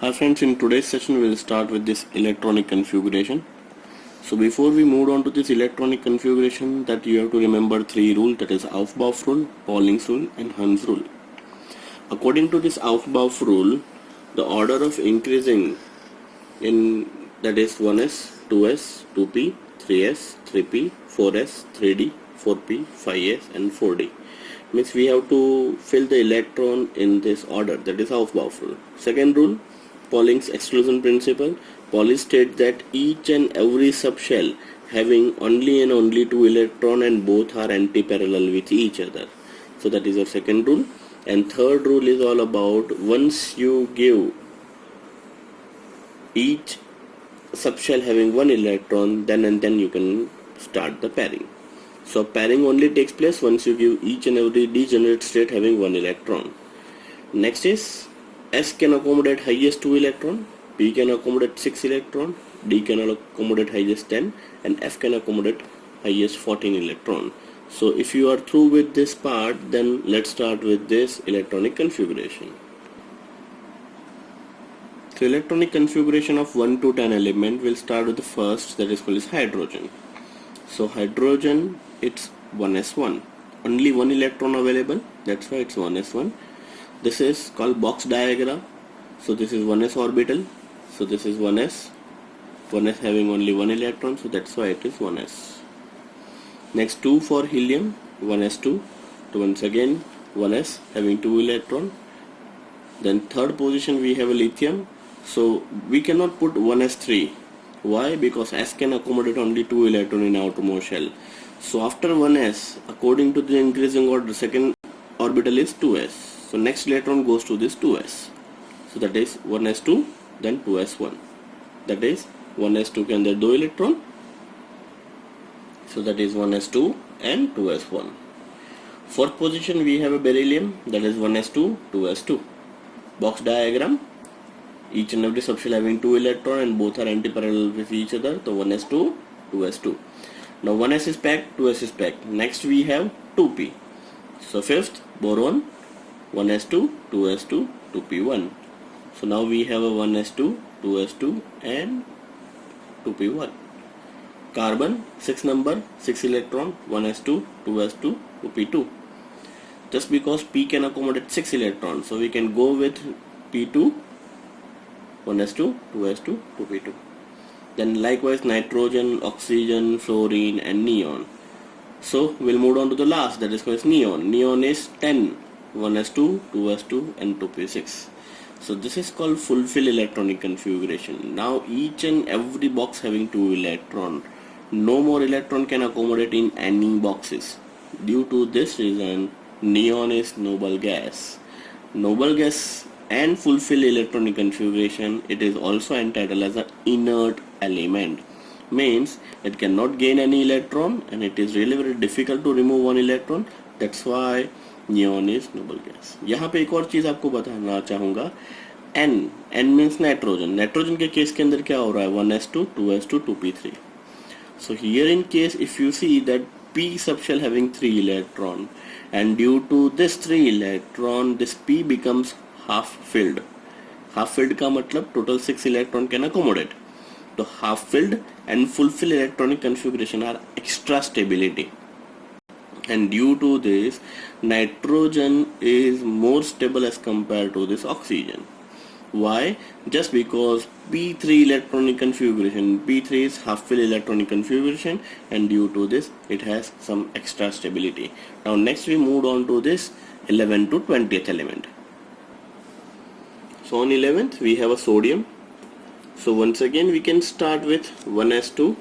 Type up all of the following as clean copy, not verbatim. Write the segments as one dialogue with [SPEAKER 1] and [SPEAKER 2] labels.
[SPEAKER 1] Hi friends, in today's session we'll start with this electronic configuration. So before we move on to this electronic configuration, that you have to remember three rules, that is Aufbau rule, Pauling's rule and Hund's rule. According to this Aufbau rule, the order of increasing in that is 1s, 2s, 2p, 3s, 3p, 4s, 3d, 4p, 5s and 4d. Means we have to fill the electron in this order, that is Aufbau rule. Second rule, Pauling's exclusion principle. Pauli states that each and every subshell having only and only two electrons and both are anti-parallel with each other. So that is our second rule. And third rule is all about once you give each subshell having one electron, then you can start the pairing. So pairing only takes place once you give each and every degenerate state having one electron. Next is S can accommodate highest 2 electron, P can accommodate 6 electron, D can accommodate highest 10 and F can accommodate highest 14 electron. So if you are through with this part, then let's start with this electronic configuration. So electronic configuration of 1 to 10 element, will start with the first, that is called as hydrogen. So hydrogen, it's 1s1, only one electron available, that's why it's 1s1. This is called box diagram. So this is 1s orbital. So this is 1s having only one electron. So that's why it is 1s. Next 2 for helium, 1s2. So once again 1s having 2 electron. Then third position we have a lithium. So we cannot put 1s3. Why? Because S can accommodate only 2 electron in outermost shell. So after 1s, according to the increasing order, second orbital is 2s. So next electron goes to this 2s. So that is 1s2, then 2s1. That is 1s2 के अंदर 2 electron. So that is 1s2 and 2s1. Fourth position we have a beryllium, that is 1s2, 2s2. Box diagram. Each and every subshell having 2 electron and both are anti-parallel with each other. So 1s2, 2s2. Now 1s is packed, 2s is packed. Next we have 2p. So fifth, boron, 1s2, 2s2, 2p1. So now we have a 1s2, 2s2 and 2p1. Carbon, 6 number, 6 electron, 1s2, 2s2, 2p2. Just because P can accommodate 6 electrons, so we can go with P2, 1s2, 2s2, 2p2. Then likewise nitrogen, oxygen, fluorine and neon. So we'll move on to the last, that is called neon. Neon is 10. 1s2, 2s2 and 2p6. So this is called fulfill electronic configuration. Now each and every box having 2 electron, no more electron can accommodate in any boxes. Due to this reason, neon is noble gas. Noble gas and fulfill electronic configuration, it is also entitled as an inert element. Means it cannot gain any electron and it is really very difficult to remove one electron. That's why neon is noble gas. यहाँ पे एक और चीज आपको बताना चाहूंगा, N means nitrogen. Nitrogen के case के अंदर क्या हो रहा है, 1s2, 2s2, 2p3. So here in case if you see that P subshell having 3 electron and due to this 3 electron this P becomes half filled. Half filled का मतलब total 6 electron can accommodate. तो half filled and fulfill electronic configuration are extra stability. And due to this, nitrogen is more stable as compared to this oxygen. Why? Just because P3 electronic configuration, P3 is half fill electronic configuration and due to this it has some extra stability. Now next we moved on to this 11 to 20th element. So on 11th we have a sodium. So once again we can start with 1s2,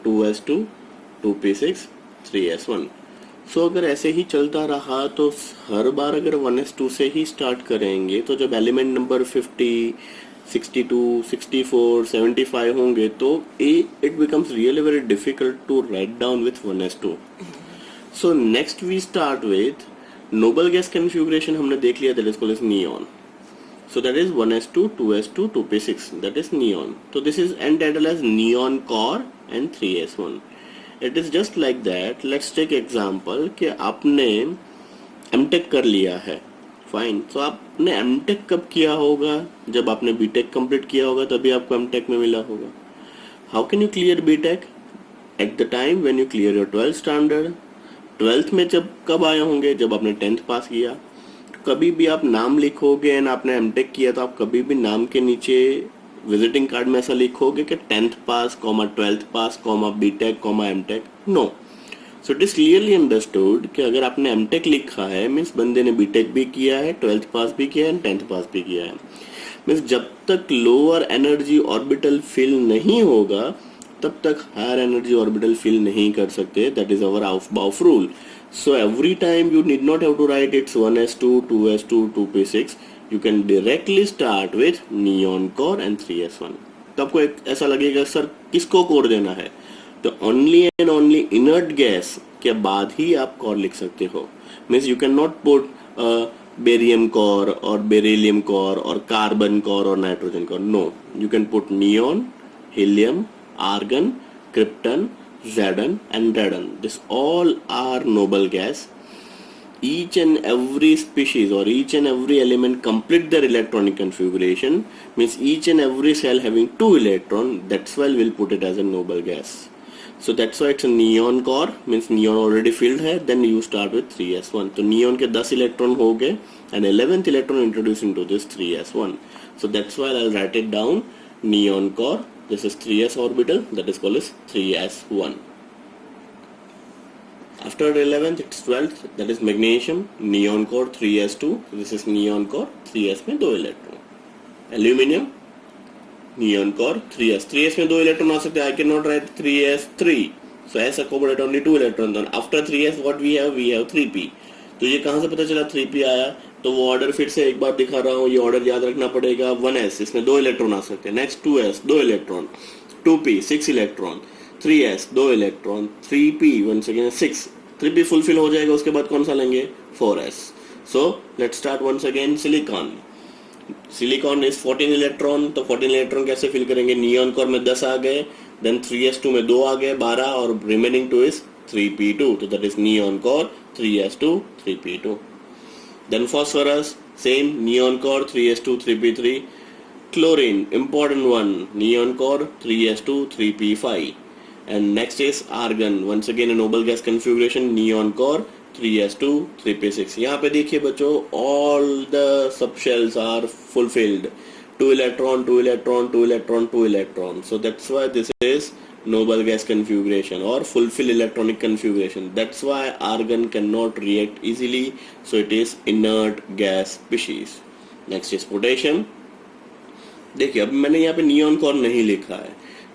[SPEAKER 1] 2s2, 2p6, 3s1. सो अगर ऐसे ही चलता रहा तो हर बार अगर 1s2 से ही start करेंगे तो जब एलिमेंट नंबर 50, 62, 64, 75 होंगे तो it becomes really very difficult to write down with 1s2. So next we start with noble gas configuration. हमने देख लिया, that is called as neon. So that is 1s2, 2s2, 2p6, that is neon. So this is entitled as neon core and 3s1. It is just like that. Let's take example कि आपने MTech कर लिया है fine. तो आपने MTech कब किया होगा? जब आपने बीटेक कंप्लीट किया होगा तभी आपको एमटेक में मिला होगा। How can you clear BTech? At the time when you clear your 12th standard. 12th में जब कब आए होंगे? जब आपने 10th पास किया। तो कभी भी आप नाम लिखोगे एंड आपने एमटेक किया तो आप कभी भी नाम के नीचे विजिटिंग कार्ड में ऐसा लिखोगे कि 10th पास, 12th पास, BTech, MTech? No. So it is clearly understood कि अगर आपने एमटेक लिखा है मीन्स बंदे ने बीटेक भी किया है, 12th पास भी किया है, 10th पास भी किया है। मीन्स जब तक लोअर एनर्जी ऑर्बिटल फिल नहीं होगा तब तक हायर एनर्जी ऑर्बिटल फिल नहीं कर सकते। That is our of rule. So every time you need not have to write its 1s2, 2s2, 2p6। You can directly start with neon core and 3s1। तो आपको एक ऐसा लगेगा sir किसको core देना है? तो only and only inert gas के बाद ही आप कोर लिख सकते हो। Means you can not put barium core और बेरिलियम कोर और कार्बन कोर और nitrogen core. No, you can put neon, helium, argon, krypton, xenon and radon. This all are noble gas. Each and every species or each and every element complete their electronic configuration, means each and every cell having 2 electrons. That's why we'll put it as a noble gas. So that's why it's a neon core, means neon already filled है, then you start with 3s1. तो neon के 10 electron हो गए and 11th electron introduced into this 3s1. So that's why I'll write it down, neon core. This is 3s orbital, that is called as 3s1. After 11th it's 12th, that is magnesium, neon core 3s2. This is neon core, 3s में 2 electron. Aluminium, neon core 3s। 3s में 2 electron आ सकते हैं। I cannot write 3s3, so s accomodate only 2 electrons. Then after 3s what we have 3p। तो ये कहाँ से पता चला 3p आया? तो वो ऑर्डर फिर से एक बार दिखा रहा हूँ, ये ऑर्डर याद रखना पड़ेगा। 1s इसमें 2 इलेक्ट्रॉन आ सकते हैं। Next 2s 2 electron, 2p 6 electron, 3s 2 electron, 3p once again 6। 3p fulfil हो जाएगा, उसके बाद कौन सा लेंगे? 4s। So let's start once again. Silicon, silicon is 14 electron. तो 14 इलेक्ट्रॉन कैसे फिल करेंगे? नियॉन कोर में 10 आ गए, देन 3s2 में 2 आ गए, 12, और रिमेनिंग 2 इज 3p2। तो that is neon core 3s2 3p2। Then phosphorus, same, neon core 3s2 3p3. Chlorine, important one, neon core 3s2 3p5. And next is argon, once again a noble gas configuration, neon core 3s2 3p6. यहाँ पे देखिए बच्चों, all the subshells are fulfilled, 2 electron 2 electron 2 electron 2 electron. So that's why this is noble gas configuration or fulfill electronic configuration. That's why argon cannot react easily, so it is inert gas species. Next is potassium. देखिए अब मैंने यहाँ पे neon core नहीं लिखा है,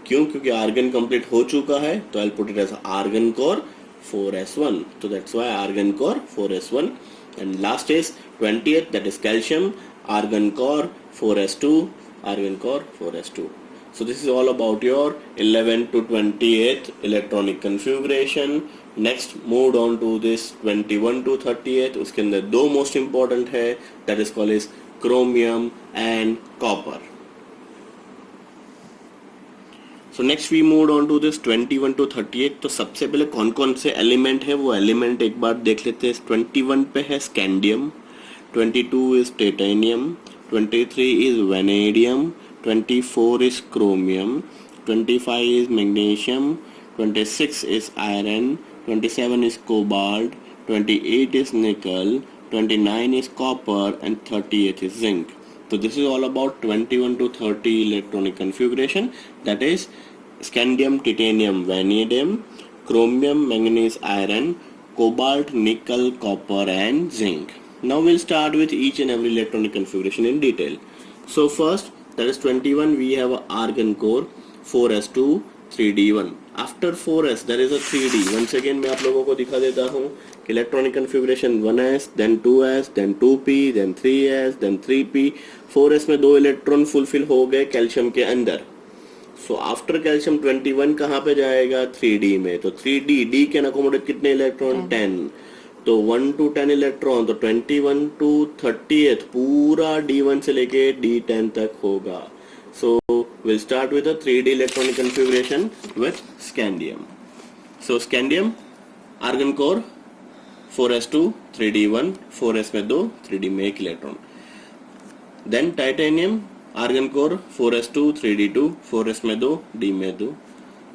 [SPEAKER 1] क्यों? क्योंकि आर्गन कंप्लीट हो चुका है, तो I'll put it as argon core 4s1. तो that's why argon core 4s1. And last is 20th, that is calcium, argon core 4s2, argon core 4s2. So this is all about your 11th to 28th electronic configuration. Next moved on to this 21 to 30th. उसके अंदर 2 most important है, that is called is chromium and copper. So next we moved on to this 21 to 38. तो सबसे पहले कौन कौन से element है वो एलिमेंट एक बार देख लेते हैं। 21 पे है scandium, 22 is titanium, 23 is vanadium, 24 is chromium, 25 is magnesium, 26 is iron, 27 is cobalt, 28 is nickel, 29 is copper and 38 is zinc. So this is all about 21 to 30 electronic configuration, that is scandium, titanium, vanadium, chromium, manganese, iron, cobalt, nickel, copper and zinc. Now we'll start with each and every electronic configuration in detail. So first, that is 21, we have a argon core 4s2 3d1. After 4s there is a 3d. Once again मैं आप लोगों को दिखा देता हूँ कि electronic configuration 1s, then 2s, then 2p, then 3s, then 3p. 4s में 2 electron fulfil हो गए कैल्शियम के अंदर। सो आफ्टर कैल्शियम 21 कहाँ पे जाएगा? 3d में। तो 3d, d कैन अकोमोडेट कितने इलेक्ट्रॉन? 10। तो 1 to 10 इलेक्ट्रॉन, तो 21 to 30th पूरा D1 से लेके D10 तक होगा। So we'll start with a 3D electronic configuration with scandium. So scandium, argon core 4s2 3d1, 4s में 2, 3d में 1 electron. Then titanium argon core 4s2 3d2, 4s में 2, d में 2.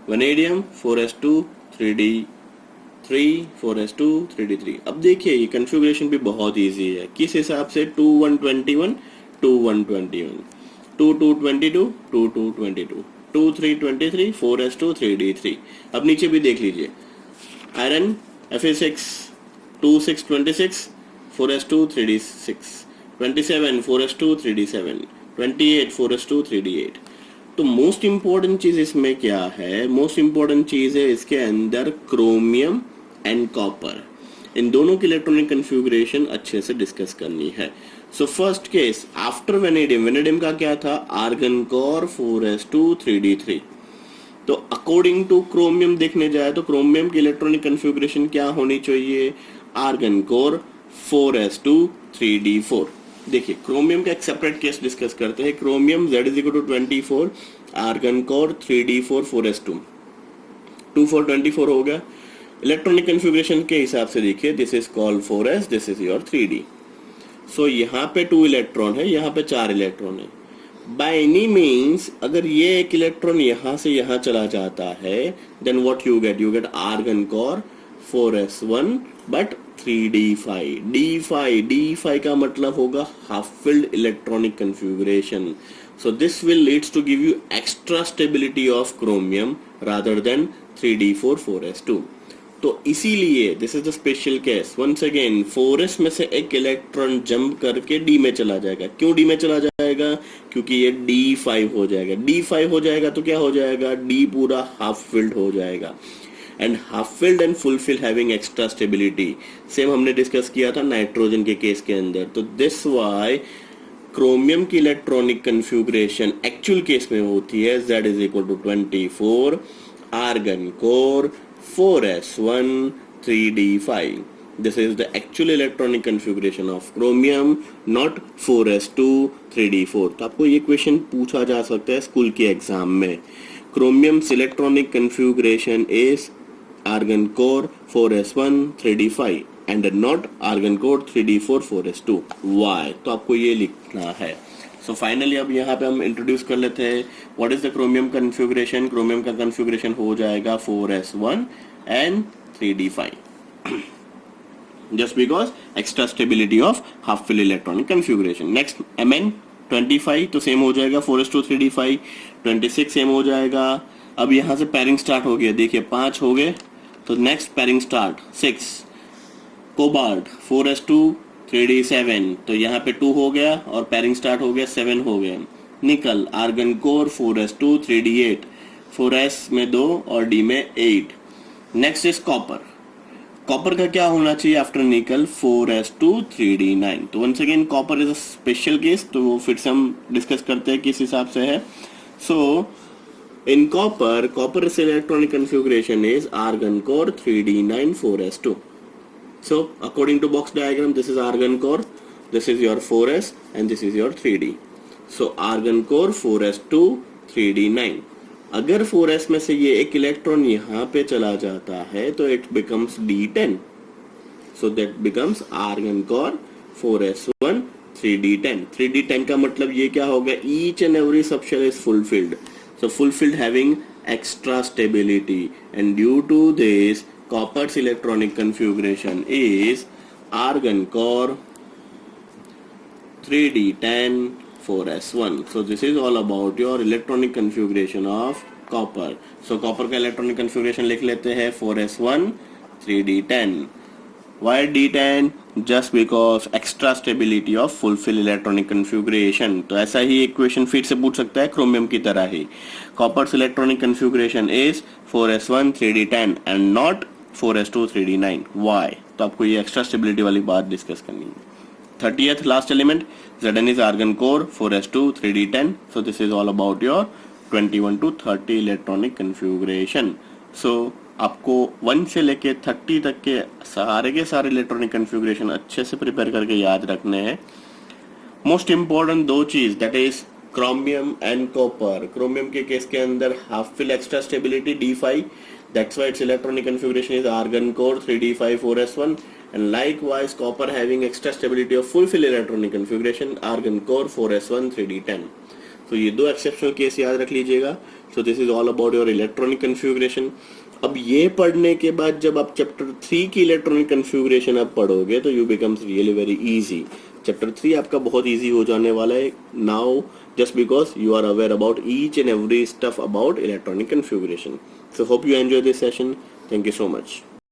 [SPEAKER 1] Vanadium 4s2 3d3, 4s2 3d3. अब देखिए ये configuration भी बहुत easy है. किस हिसाब से? 2 1 21, 2 1 21, 2 2 22, 2 2 22, 2 3 23, 4s2 3d3. अब नीचे भी देख लीजिए. Iron Fe6 2 6 26, 4s2 3d6, 27 4s2 3d7, 28 4s2 3d8. तो मोस्ट इंपॉर्टेंट चीज इसमें क्या है? मोस्ट इंपॉर्टेंट चीज है इसके अंदर क्रोमियम एंड कॉपर. इन दोनों की इलेक्ट्रॉनिक कन्फिगरेशन अच्छे से डिस्कस करनी है. So first case after vanadium. Vanadium का क्या था? Argon core 4s2 3d3. तो अकॉर्डिंग टू क्रोमियम देखने जाए तो क्रोमियम की इलेक्ट्रॉनिक कन्फिगरेशन क्या होनी चाहिए? Argon core 4s2 3d4. देखिए क्रोमियम का एक सेपरेट केस डिस्कस करते हैं. Chromium Z is equal to 24, argon core 3d4 4s2, 2 4 24 हो गया. इलेक्ट्रॉनिक कन्फिगरेशन के हिसाब से देखिए, this is called 4s, this is your 3d. सो यहाँ पे 2 इलेक्ट्रॉन है, यहाँ पे 4 इलेक्ट्रॉन है. बाय एनी मीन्स अगर ये एक इलेक्ट्रॉन यहाँ से यहाँ चला जाता है, then what you get argon core 4s1 but 3d5. d5 का मतलब होगा half filled electronic configuration. So this will leads to give you extra stability of chromium rather than 3d4 4s2. तो इसीलिए this is the special case. Once again 4s में से एक electron jump करके d में चला जाएगा. क्यों d में चला जाएगा? क्योंकि ये d5 हो जाएगा. d5 हो जाएगा तो क्या हो जाएगा? d पूरा हाफ फिल्ड हो जाएगा. And half filled and full filled having extra stability. Same हमने डिस्कस किया था नाइट्रोजन के केस के अंदर. तो दिस वाई क्रोमियम की इलेक्ट्रॉनिक कन्फिगरेशन एक्चुअल केस में होती है Z is equal to 24, argon core 4s1 3d5. This is the actual electronic configuration of chromium, not 4s2 3d4. तो आपको ये क्वेश्चन पूछा जा सकता है स्कूल के एग्जाम में. Chromium's electronic configuration is argon core 4s1 3d5 and not argon core 3d4 4s2. Why? तो आपको ये लिखना है. सो फाइनली अब यहाँ पे हम इंट्रोड्यूस कर लेते हैं what is the chromium configuration. Chromium का कन्फिगरेशन हो जाएगा 4s1 and 3d5 just because extra stability of half fill electronic configuration. Next Mn 25 तो सेम हो जाएगा 4s2 3d5. 26 सेम हो जाएगा. अब यहाँ से पैरिंग स्टार्ट हो गया. देखिए 5 हो गए तो next pairing start 6. Cobalt 4s2 3d7 तो यहाँ पे 2 हो गया और पैरिंग स्टार्ट हो गया 7 हो गया. निकल argon core 4s2 3d8, 4s में 2 और d में 8. Next is copper. कॉपर का क्या होना चाहिए आफ्टर निकल? 4s2 3d9. तो once again copper is a special case. तो वो फिर से हम डिस्कस करते हैं किस हिसाब से है. So in copper electronic configuration is argon core 3d9 4s2. So according to box diagram, this is argon core, this is your 4s and this is your 3d. So argon core 4s2 3d9. अगर 4s में से ये एक electron यहाँ पे चला जाता है तो it becomes d10. So that becomes argon core 4s1 3d10. 3d10 का मतलब ये क्या होगा? Each and every subshell is fulfilled. So fulfilled having extra stability and due to this copper's electronic configuration is argon core 3d10 4s1. So this is all about your electronic configuration of copper. So copper का electronic configuration लिख लेते हैं 4s1 3d10. Why d10? Just because extra stability of fulfill electronic configuration. तो ऐसा ही एक question फिर से पूछ सकता है क्रोमियम की तरह ही. Copper's electronic configuration is 4s1 3d10 and not 4s2 3d9. Why? तो आपको ये एक्स्ट्रा स्टेबिलिटी वाली बात डिस्कस करनी है. 30th last element Zn is argon core 4s2 3d10. So this is all about your 21 to 30 electronic configuration. So आपको 1 से लेके 30 तक के सारे इलेक्ट्रॉनिक कन्फिगरेशन अच्छे से प्रिपेयर करके याद रखने हैं. मोस्ट इंपॉर्टेंट 2 चीज that is chromium and copper. Chromium के केस के अंदर half fill extra stability d5, that's why its electronic configuration is argon core 3d5 4s1, and likewise copper having extra stability of fulfill electronic configuration, argon core 4s1 3d10. तो ये दो exceptional case याद रख लीजिएगा. So this is all about your electronic configuration. अब ये पढ़ने के बाद जब आप चैप्टर 3 की इलेक्ट्रॉनिक कन्फिगुरेशन आप पढ़ोगे तो U becomes really very easy. Chapter 3 आपका बहुत इजी हो जाने वाला है now, just because you are aware about each and every stuff about electronic configuration. So hope you enjoy this session. Thank you so much.